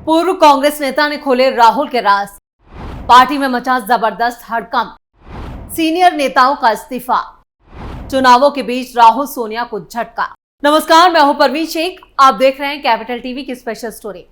पूर्व कांग्रेस नेता ने खोले राहुल के राज। पार्टी में मचा जबरदस्त हड़कंप। सीनियर नेताओं का इस्तीफा। चुनावों के बीच राहुल सोनिया को झटका। नमस्कार, मैं हूं परवीन शेख। आप देख रहे हैं कैपिटल टीवी की स्पेशल स्टोरी।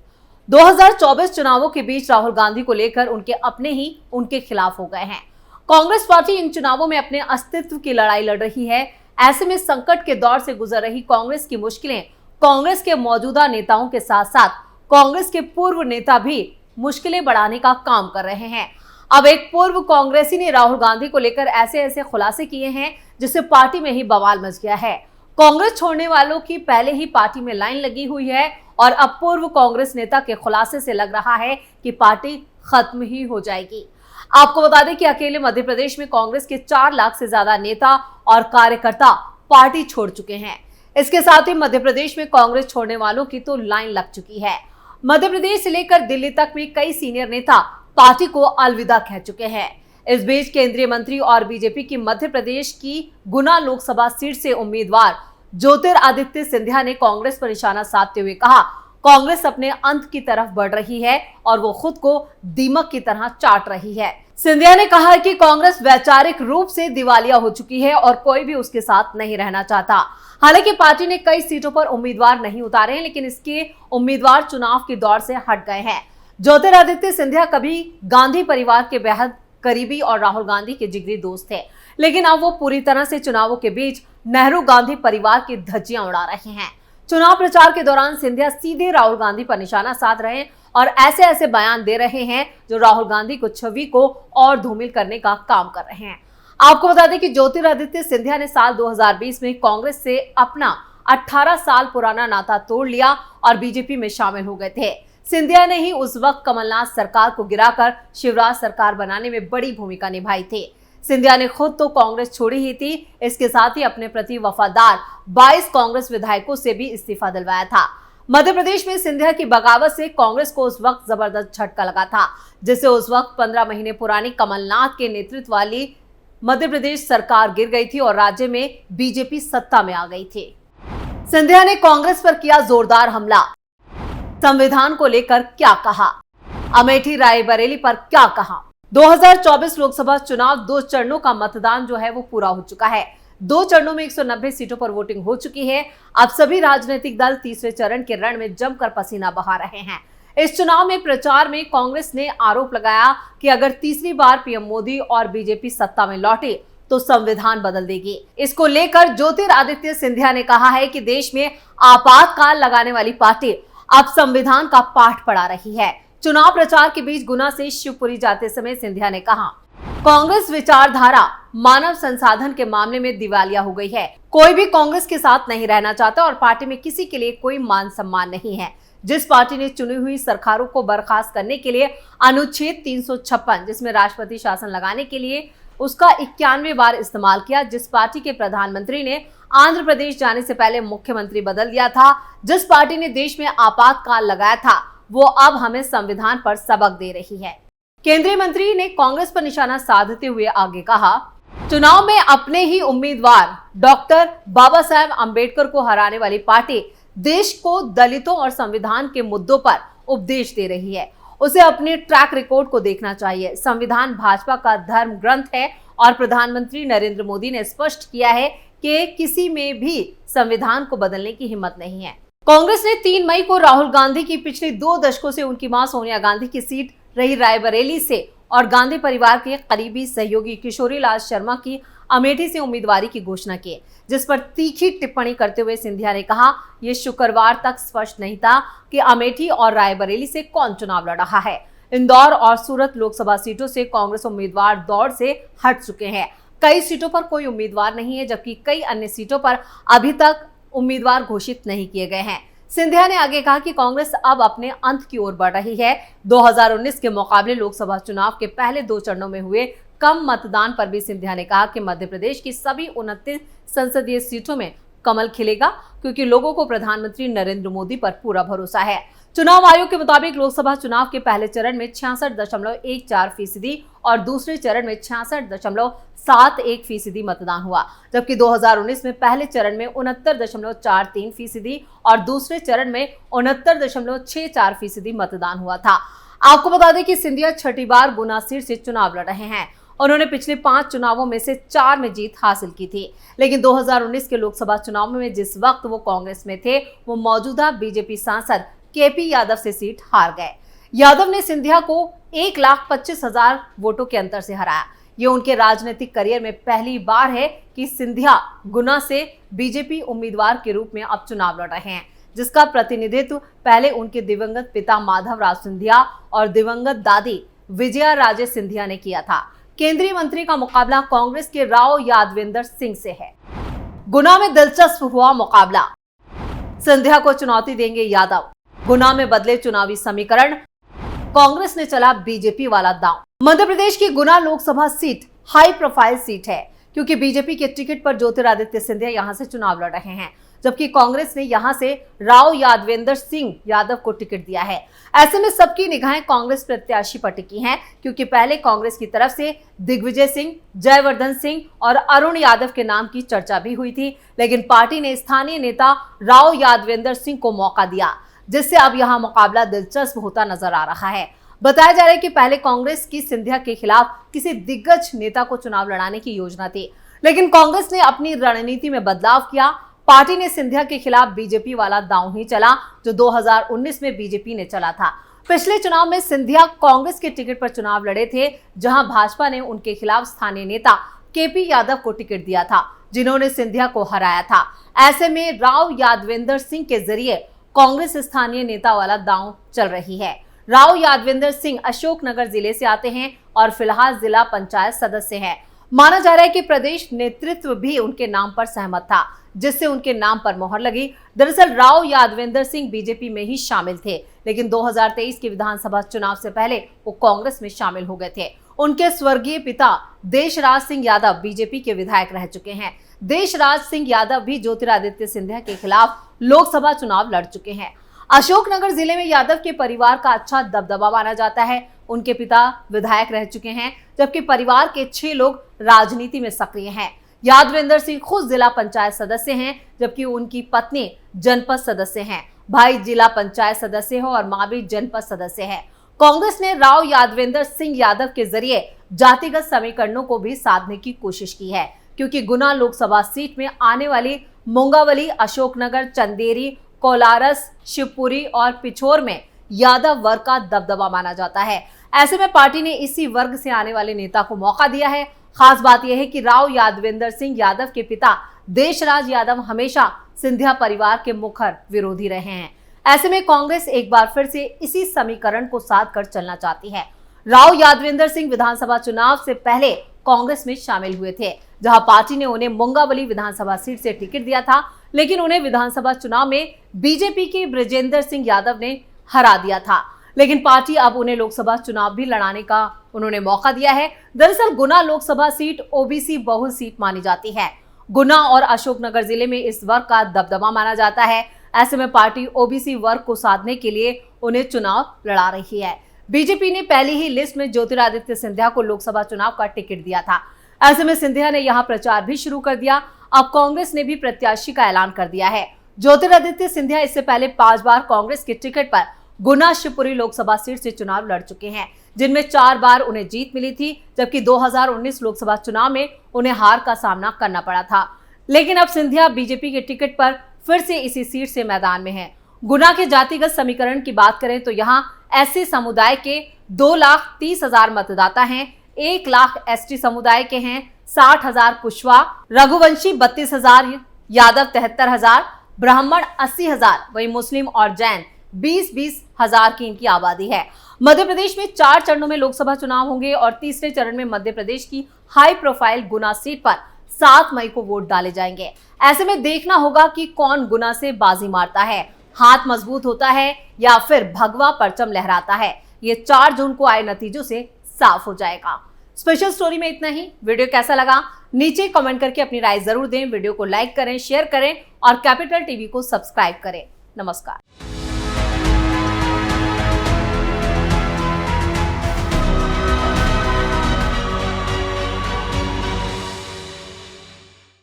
2024 चुनावों के बीच राहुल गांधी को लेकर उनके अपने ही उनके खिलाफ हो गए हैं। कांग्रेस पार्टी इन चुनावों में अपने अस्तित्व की लड़ाई लड़ रही है। ऐसे में संकट के दौर से गुजर रही कांग्रेस की मुश्किलें कांग्रेस के मौजूदा नेताओं के साथ साथ कांग्रेस के पूर्व नेता भी मुश्किलें बढ़ाने का काम कर रहे हैं। अब एक पूर्व कांग्रेसी ने राहुल गांधी को लेकर ऐसे खुलासे किए हैं जिससे पार्टी में ही बवाल मच गया है। कांग्रेस छोड़ने वालों की पहले ही पार्टी में लाइन लगी हुई है और अब पूर्व कांग्रेस नेता के खुलासे से लग रहा है कि पार्टी खत्म ही हो जाएगी। आपको बता दें कि अकेले मध्य प्रदेश में कांग्रेस के 4 लाख से ज्यादा नेता और कार्यकर्ता पार्टी छोड़ चुके हैं। इसके साथ ही मध्य प्रदेश में कांग्रेस छोड़ने वालों की तो लाइन लग चुकी है। मध्य प्रदेश से लेकर दिल्ली तक में कई सीनियर नेता पार्टी को अलविदा कह चुके हैं। इस बीच केंद्रीय मंत्री और बीजेपी की मध्य प्रदेश की गुना लोकसभा सीट से उम्मीदवार ज्योतिरादित्य सिंधिया ने कांग्रेस पर निशाना साधते हुए कहा, कांग्रेस अपने अंत की तरफ बढ़ रही है और वो खुद को दीमक की तरह चाट रही है। सिंधिया ने कहा कि कांग्रेस वैचारिक रूप से दिवालिया हो चुकी है और कोई भी उसके साथ नहीं रहना चाहता। हालांकि पार्टी ने कई सीटों पर उम्मीदवार नहीं उतारे हैं, लेकिन इसके उम्मीदवार चुनाव की दौड़ से हट गए हैं। ज्योतिरादित्य सिंधिया कभी गांधी परिवार के बेहद करीबी और राहुल गांधी के जिगरी दोस्त थे, लेकिन अब वो पूरी तरह से चुनावों के बीच नेहरू गांधी परिवार की धज्जियां उड़ा रहे हैं। चुनाव प्रचार के दौरान सिंधिया सीधे राहुल गांधी पर निशाना साध रहे हैं और ऐसे बयान दे रहे हैं जो राहुल गांधी को छवि को और धूमिल करने का काम कर रहे हैं। आपको बता दें कि ज्योतिरादित्य सिंधिया ने साल 2020 में कांग्रेस से अपना 18 साल पुराना नाता तोड़ लिया और बीजेपी में शामिल हो गए थे। सिंधिया ने ही उस वक्त कमलनाथ सरकार को गिराकर शिवराज सरकार बनाने में बड़ी भूमिका निभाई थी। सिंधिया ने खुद तो कांग्रेस छोड़ी ही थी, इसके साथ ही अपने प्रति वफादार 22 कांग्रेस विधायकों से भी इस्तीफा दिलवाया था। मध्य प्रदेश में सिंधिया की बगावत से कांग्रेस को उस वक्त जबरदस्त झटका लगा था, जिससे उस वक्त 15 महीने पुरानी कमलनाथ के नेतृत्व वाली मध्य प्रदेश सरकार गिर गई थी और राज्य में बीजेपी सत्ता में आ गई थी। सिंधिया ने कांग्रेस पर किया जोरदार हमला। संविधान को लेकर क्या कहा, अमेठी रायबरेली पर क्या कहा। 2024 लोकसभा चुनाव 2 चरणों का मतदान जो है वो पूरा हो चुका है। 2 चरणों में 190 सीटों पर वोटिंग हो चुकी है। अब सभी राजनीतिक दल तीसरे चरण के रण में जमकर पसीना बहा रहे हैं। इस चुनाव में प्रचार में कांग्रेस ने आरोप लगाया कि अगर तीसरी बार पीएम मोदी और बीजेपी सत्ता में लौटे तो संविधान बदल देगी। इसको लेकर ज्योतिरादित्य सिंधिया ने कहा है कि देश में आपातकाल लगाने वाली पार्टी अब संविधान का पाठ पढ़ा रही है। चुनाव प्रचार के बीच गुना से शिवपुरी जाते समय सिंधिया ने कहा, कांग्रेस विचारधारा मानव संसाधन के मामले में दिवालिया हो गई है। कोई भी कांग्रेस के साथ नहीं रहना चाहता और पार्टी में किसी के लिए कोई मान सम्मान नहीं है। जिस पार्टी ने चुनी हुई सरकारों को बर्खास्त करने के लिए अनुच्छेद 356 जिसमें राष्ट्रपति शासन लगाने के लिए उसका 91 बार इस्तेमाल किया, जिस पार्टी के प्रधानमंत्री ने आंध्र प्रदेश जाने से पहले मुख्यमंत्री बदल दिया था, जिस पार्टी ने देश में आपातकाल लगाया था, वो अब हमें संविधान पर सबक दे रही है। केंद्रीय मंत्री ने कांग्रेस पर निशाना साधते हुए आगे कहा, चुनाव में अपने ही उम्मीदवार डॉक्टर बाबा साहेब अम्बेडकर को हराने वाली पार्टी देश को दलितों और संविधान के मुद्दों पर उपदेश दे रही है। उसे अपने ट्रैक रिकॉर्ड को देखना चाहिए। संविधान भाजपा का धर्म ग्रंथ है और प्रधानमंत्री नरेंद्र मोदी ने स्पष्ट किया है कि किसी में भी संविधान को बदलने की हिम्मत नहीं है। कांग्रेस ने 3 मई को राहुल गांधी की पिछले 2 दशकों से उनकी मां सोनिया गांधी की सीट रही रायबरेली से और गांधी परिवार के करीबी सहयोगी किशोरी लाल शर्मा की अमेठी से उम्मीदवारी की घोषणा की, जिस पर तीखी टिप्पणी करते हुए सिंधिया ने कहा, यह शुक्रवार तक स्पष्ट नहीं था कि अमेठी और रायबरेली से कौन चुनाव लड़ रहा है। इंदौर और सूरत लोकसभा सीटों से कांग्रेस उम्मीदवार दौड़ से हट चुके हैं। कई सीटों पर कोई उम्मीदवार नहीं है, जबकि कई अन्य सीटों पर अभी तक उम्मीदवार घोषित नहीं किए गए हैं। सिंधिया ने आगे कहा कि कांग्रेस अब अपने अंत की ओर बढ़ रही है। 2019 के मुकाबले लोकसभा चुनाव के पहले 2 चरणों में हुए कम मतदान पर भी सिंधिया ने कहा कि मध्य प्रदेश की सभी 29 संसदीय सीटों में कमल खिलेगा, क्योंकि लोगों को प्रधानमंत्री नरेंद्र मोदी पर पूरा भरोसा है। चुनाव आयोग के मुताबिक लोकसभा चुनाव के पहले चरण में 66.14% और दूसरे चरण में 66.71% मतदान हुआ, जबकि 2019 में पहले चरण में 69.43% और दूसरे चरण में 69.64% मतदान हुआ था। आपको बता दें कि सिंधिया छठी बार गुना सीट से चुनाव लड़ रहे हैं। उन्होंने पिछले 5 चुनावों में से 4 में जीत हासिल की थी, लेकिन 2019 के लोकसभा चुनाव में जिस वक्त वो कांग्रेस में थे, वो मौजूदा बीजेपी सांसद केपी यादव से सीट हार गए। यादव ने सिंधिया को 1,25,000 वोटों के अंतर से हराया। ये उनके राजनीतिक करियर में पहली बार है कि सिंधिया गुना से बीजेपी उम्मीदवार के रूप में अब चुनाव लड़ रहे हैं, जिसका प्रतिनिधित्व पहले उनके दिवंगत पिता माधवराव सिंधिया और दिवंगत दादी विजया राजे सिंधिया ने किया था। केंद्रीय मंत्री का मुकाबला कांग्रेस के राव यादवेंद्र सिंह से है। गुना में दिलचस्प हुआ मुकाबला, सिंधिया को चुनौती देंगे यादव। गुना में बदले चुनावी समीकरण, कांग्रेस ने चला बीजेपी वाला दांव। मध्य प्रदेश की Guna Lok Sabha seat high profile seat है, क्योंकि बीजेपी के टिकट पर ज्योतिरादित्य सिंधिया यहां से चुनाव लड़ रहे हैं, जबकि कांग्रेस ने यहां से राव यादवेंद्र सिंह यादव को टिकट दिया है। ऐसे में सबकी निगाहें कांग्रेस प्रत्याशी पर टिकी हैं, क्योंकि पहले कांग्रेस की तरफ से दिग्विजय सिंह, जयवर्धन सिंह और अरुण यादव के नाम की चर्चा भी हुई थी, लेकिन पार्टी ने स्थानीय नेता राव यादवेंद्र सिंह को मौका दिया, जिससे अब यहां मुकाबला दिलचस्प होता नजर आ रहा है। बताया जा रहा है कि पहले कांग्रेस की सिंधिया के खिलाफ किसी दिग्गज नेता को चुनाव लड़ाने की योजना थी, लेकिन कांग्रेस ने अपनी रणनीति में बदलाव किया। पार्टी ने सिंधिया के खिलाफ बीजेपी वाला दांव ही चला, जो 2019 में बीजेपी ने चला था। पिछले चुनाव में सिंधिया कांग्रेस के टिकट पर चुनाव लड़े थे, जहां भाजपा ने उनके खिलाफ स्थानीय नेता केपी यादव को टिकट दिया था, जिन्होंने सिंधिया को हराया था। ऐसे में राव यादवेंद्र सिंह के जरिए कांग्रेस स्थानीय नेता वाला दांव चल रही है। राव यादवेंद्र सिंह अशोकनगर जिले से आते हैं और फिलहाल जिला पंचायत सदस्य हैं। माना जा रहा है कि प्रदेश नेतृत्व भी उनके नाम पर सहमत था, जिससे उनके नाम पर मोहर लगी। दरअसल राव यादवेंद्र सिंह बीजेपी में ही शामिल थे, लेकिन 2023 के विधानसभा चुनाव से पहले वो कांग्रेस में शामिल हो गए थे। उनके स्वर्गीय पिता देशराज सिंह यादव बीजेपी के विधायक रह चुके हैं। देशराज सिंह यादव भी ज्योतिरादित्य सिंधिया के खिलाफ लोकसभा चुनाव लड़ चुके हैं। अशोकनगर जिले में यादव के परिवार का अच्छा दबदबा माना जाता है। उनके पिता विधायक रह चुके हैं, जबकि परिवार के 6 लोग राजनीति में सक्रिय हैं। यादवेंद्र सिंह खुद जिला पंचायत सदस्य हैं, जबकि उनकी पत्नी जनपद सदस्य हैं। भाई जिला पंचायत सदस्य है और मां भी जनपद सदस्य है। कांग्रेस ने राव यादवेंद्र सिंह यादव के जरिए जातिगत समीकरणों को भी साधने की कोशिश की है, क्योंकि गुना लोकसभा सीट में आने वाली मुंगावली, अशोकनगर, चंदेरी, कोलारस, शिवपुरी और पिछोर में यादव वर्ग का दबदबा माना जाता है। ऐसे में पार्टी ने इसी वर्ग से आने वाले नेता को मौका दिया है। खास बात यह है कि राव यादवेंद्र सिंह यादव के पिता देशराज यादव हमेशा सिंधिया परिवार के मुखर विरोधी रहे हैं। ऐसे में कांग्रेस एक बार फिर से इसी समीकरण को साध कर चलना चाहती है। राव यादवेंद्र सिंह विधानसभा चुनाव से पहले कांग्रेस में शामिल हुए थे, जहां पार्टी ने उन्हें मुंगावली विधानसभा सीट से टिकट दिया था, लेकिन उन्हें विधानसभा चुनाव में बीजेपी के बृजेंद्र सिंह यादव ने हरा दिया था। लेकिन पार्टी अब उन्हें लोकसभा चुनाव भी लड़ाने का उन्होंने मौका दिया है। दरअसल गुना लोकसभा सीट ओबीसी बहुल सीट मानी जाती है। गुना और अशोकनगर जिले में इस वर्ग का दबदबा माना जाता है। ऐसे में पार्टी ओबीसी वर्ग को साधने के लिए उन्हें चुनाव लड़ा रही है। बीजेपी ने पहली ही लिस्ट में ज्योतिरादित्य सिंधिया को लोकसभा चुनाव का टिकट दिया था। ऐसे में सिंधिया ने यहां प्रचार भी शुरू कर दिया। अब कांग्रेस ने भी प्रत्याशी का ऐलान कर दिया है। ज्योतिरादित्य सिंधिया इससे पहले 5 बार कांग्रेस के टिकट पर गुना शिवपुरी लोकसभा सीट से चुनाव लड़ चुके हैं, जिनमें 4 बार उन्हें जीत मिली थी, जबकि 2019 लोकसभा चुनाव में उन्हें हार का सामना करना पड़ा था। लेकिन अब सिंधिया बीजेपी के टिकट पर फिर से इसी सीट से मैदान में है। गुना के जातिगत समीकरण की बात करें तो यहाँ एससी समुदाय के 2,30,000 मतदाता हैं, 1 लाख एसटी समुदाय के हैं, 60,000 कुशवा, रघुवंशी 32,000, यादव 73,000, ब्राह्मण 80,000, वही मुस्लिम और जैन 20,000 की इनकी आबादी है। मध्य प्रदेश में 4 चरणों में लोकसभा चुनाव होंगे और तीसरे चरण में मध्य प्रदेश की हाई प्रोफाइल गुना सीट पर 7 मई को वोट डाले जाएंगे। ऐसे में देखना होगा कि कौन गुना से बाजी मारता है, हाथ मजबूत होता है या फिर भगवा परचम लहराता है। ये 4 जून को आए नतीजों से साफ हो जाएगा। स्पेशल स्टोरी में इतना ही। वीडियो कैसा लगा नीचे कमेंट करके अपनी राय जरूर दें। वीडियो को लाइक करें, शेयर करें और कैपिटल टीवी को सब्सक्राइब करें। नमस्कार।